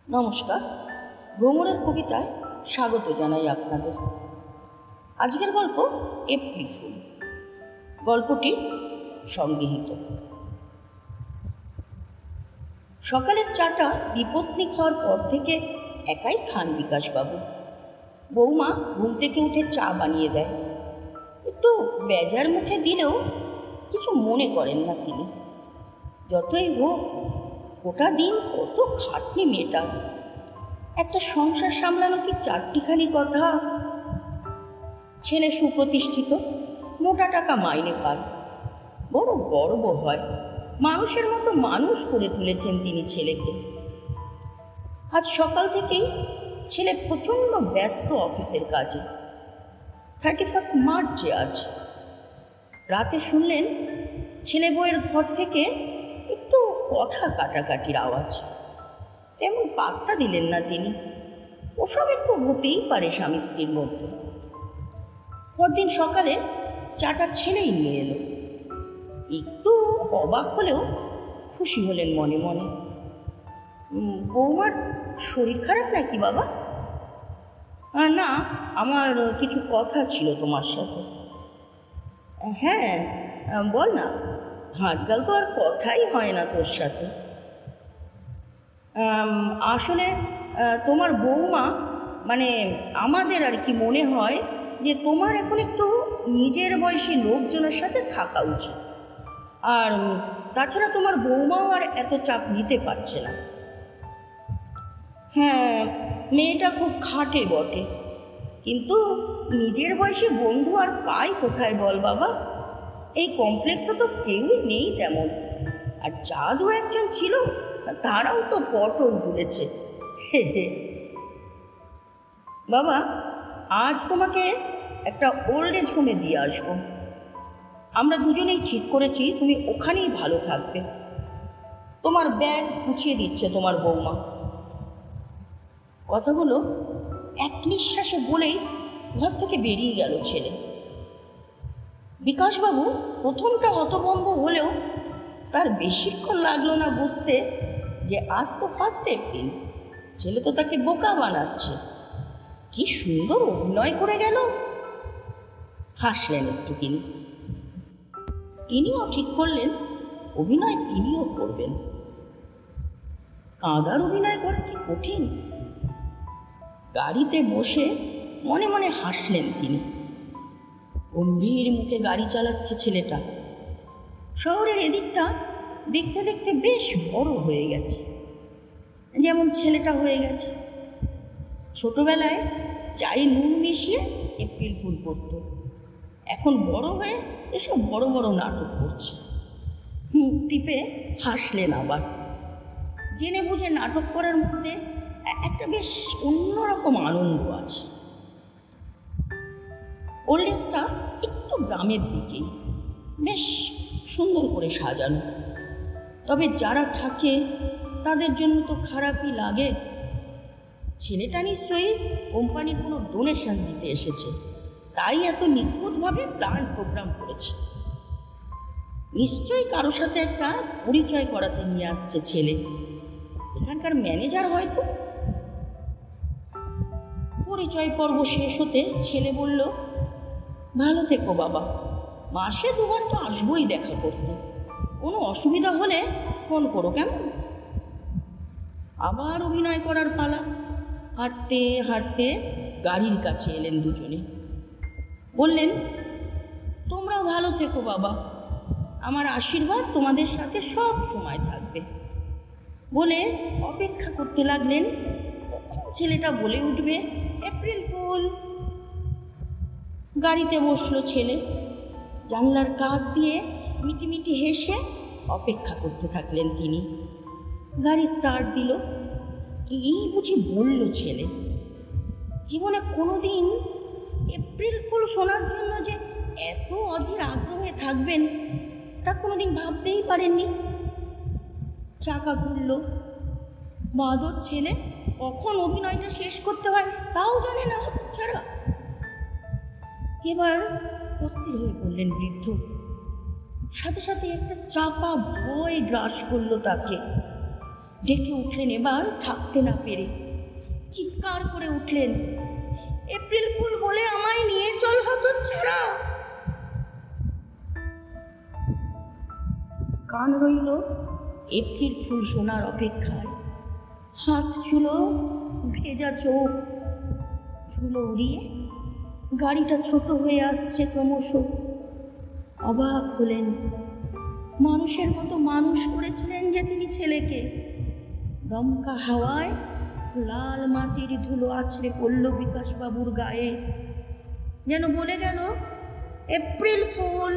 নমস্কার, ভ্রমণের কবিতায় স্বাগত জানাই আপনাদের। আজকের গল্প এপ্রিল ফুল। গল্পটি সংগৃহীত। সকালের চাটা বিপত্নিক হওয়ার পর থেকে একাই খান বিকাশবাবু। বৌমা ঘুম থেকে উঠে চা বানিয়ে দেয়। একটু বেজার মুখে দিলেও কিছু মনে করেন না তিনি। যতই হোক, গোটা দিন কত খাটনি মেয়েটা। একটা সংসার সামলানো কি চারটিখানি কথা? ছেলে সুপ্রতিষ্ঠিত, মোটা টাকা মাইনে পায়। বড় গর্ব হয়, মানুষের মতো মানুষ করে তুলেছেন তিনি ছেলেকে। আজ সকাল থেকেই ছেলে প্রচণ্ড ব্যস্ত অফিসের কাজে। 31 মার্চ আজ। রাতে শুনলেন ছেলে বউয়ের ঘর থেকে একটু কথা কাটাকাটির আওয়াজ। তেমন পাত্তা দিলেন না তিনি। ওসব একটু হতেই পারে স্বামী স্ত্রীর মধ্যে। পরদিন সকালে চাটা ছেলেই নিয়ে এলো। একটু অবাক হলেও খুশি হলেন মনে মনে। বৌমার শরীর খারাপ নাকি বাবা? না, আমার কিছু কথা ছিল তোমার সাথে। হ্যাঁ, বল না, আজকাল তো আর কথাই হয় না তোর সাথে। আসলে তোমার বৌমা, মানে আমাদের আর কি মনে হয় যে তোমার এখন একটু নিজের বয়সী লোকজনের সাথে থাকা উচিত। আর তাছাড়া তোমার বৌমাও আর এত চাপ নিতে পারছে না। হ্যাঁ, মেয়েটা খুব খাটে বটে, কিন্তু নিজের বয়সী বন্ধু আর পাই কোথায় বল বাবা? এই কমপ্লেক্সে তো কেউই নেই তেমন। আর যা দু একজন ছিল তারাও তো পটল তুলেছে। বাবা, আজ তোমাকে একটা ওল্ড এজ হোমে দিয়ে আসবো। আমরা দুজনেই ঠিক করেছি তুমি ওখানেই ভালো থাকবে। তোমার ব্যাগ গুছিয়ে দিচ্ছে তোমার বৌমা। কথাগুলো এক নিঃশ্বাসে বলেই ঘর থেকে বেরিয়ে গেল ছেলে। বিকাশবাবু প্রথমটা হতভম্ব হলেও তার বেশিক্ষণ লাগলো না বুঝতে যে আজ তো 1 এপ্রিল। ছেলে তো তাকে বোকা বানাচ্ছে। কি সুন্দর অভিনয় করে গেল। হাসলেন একটু তিনি। তিনিও ঠিক করলেন অভিনয় তিনিও করবেন। কাঁদার অভিনয় করা কি কঠিন? গাড়িতে বসে মনে মনে হাসলেন তিনি। গম্ভীর মুখে গাড়ি চালাচ্ছে ছেলেটা। শহরের এদিকটা দেখতে দেখতে বেশ বড় হয়ে গেছে, যেমন ছেলেটা হয়ে গেছে। ছোটবেলায় চায়ে নুন মিশিয়ে এপ্রিল ফুল পড়ত, এখন বড় হয়ে এসব বড় বড় নাটক করছে। মুখ টিপে হাসলেন আবার। জেনে বুঝে নাটক করার মধ্যে একটা বেশ অন্যরকম আনন্দ আছে। ওল্ড এজটা একটু গ্রামের দিকেই, বেশ সুন্দর করে সাজানো। তবে যারা থাকে তাদের জন্য তো খারাপই লাগে। ছেলেটা নিশ্চয়ই কোম্পানির কোনো ডোনেশন দিতে এসেছে, তাই এত নিখুঁতভাবে প্ল্যান প্রোগ্রাম করেছে। নিশ্চয়ই কারো সাথে একটা পরিচয় করাতে নিয়ে আসছে ছেলে, এখানকার ম্যানেজার হয়তো। পরিচয় পর্ব শেষ হতে ছেলে বলল, ভালো থেকো বাবা, মাসে 2 বার তো আসবোই দেখা করতে। কোনো অসুবিধা হলে ফোন করো কেমন? আবার অভিনয় করার পালা। হাঁটতে হাঁটতে গাড়ির কাছে এলেন দুজনে। বললেন, তোমরাও ভালো থেকো বাবা, আমার আশীর্বাদ তোমাদের সাথে সব সময় থাকবে। বলে অপেক্ষা করতে লাগলেন কখন ছেলেটা বলে উঠবে এপ্রিল ফুল। গাড়িতে বসলো ছেলে। জানলার কাছ দিয়ে মিটিমিটি হেসে অপেক্ষা করতে থাকলেন তিনি। গাড়ি স্টার্ট দিল। এই বুঝি বলল ছেলে। জীবনে কোনোদিন এপ্রিল ফুল শোনার জন্য যে এত অধীর আগ্রহে থাকবেন তা কোনোদিন ভাবতেই পারেননি। চাকা ঘুরল। বাঁদর ছেলে কখন অভিনয়টা শেষ করতে হয় তাও জানে না ছাড়া। এবার অস্থির হয়ে পড়লেন বৃদ্ধ। সাথে সাথে একটা চাপা ভয় গ্রাস করল তাকে। ডেকে উঠলেন এবার থাকতে না পেরে, চিৎকার করে উঠলেন, এপ্রিল ফুল বলে আমায় নিয়ে চল হতচ্ছাড়া। কান রইল এপ্রিল ফুল শোনার অপেক্ষায়। হাত ছিল ভেজা চোখ, ধুলো উড়িয়ে গাড়িটা ছোট হয়ে আসছে ক্রমশ। অবাক হলেন, মানুষের মতো মানুষ করেছিলেন যে তিনি ছেলেকে। দমকা হাওয়ায় লাল মাটির ধুলো আছড়ে পড়ল বিকাশবাবুর গায়ে, যেন বলে গেল, এপ্রিল ফুল।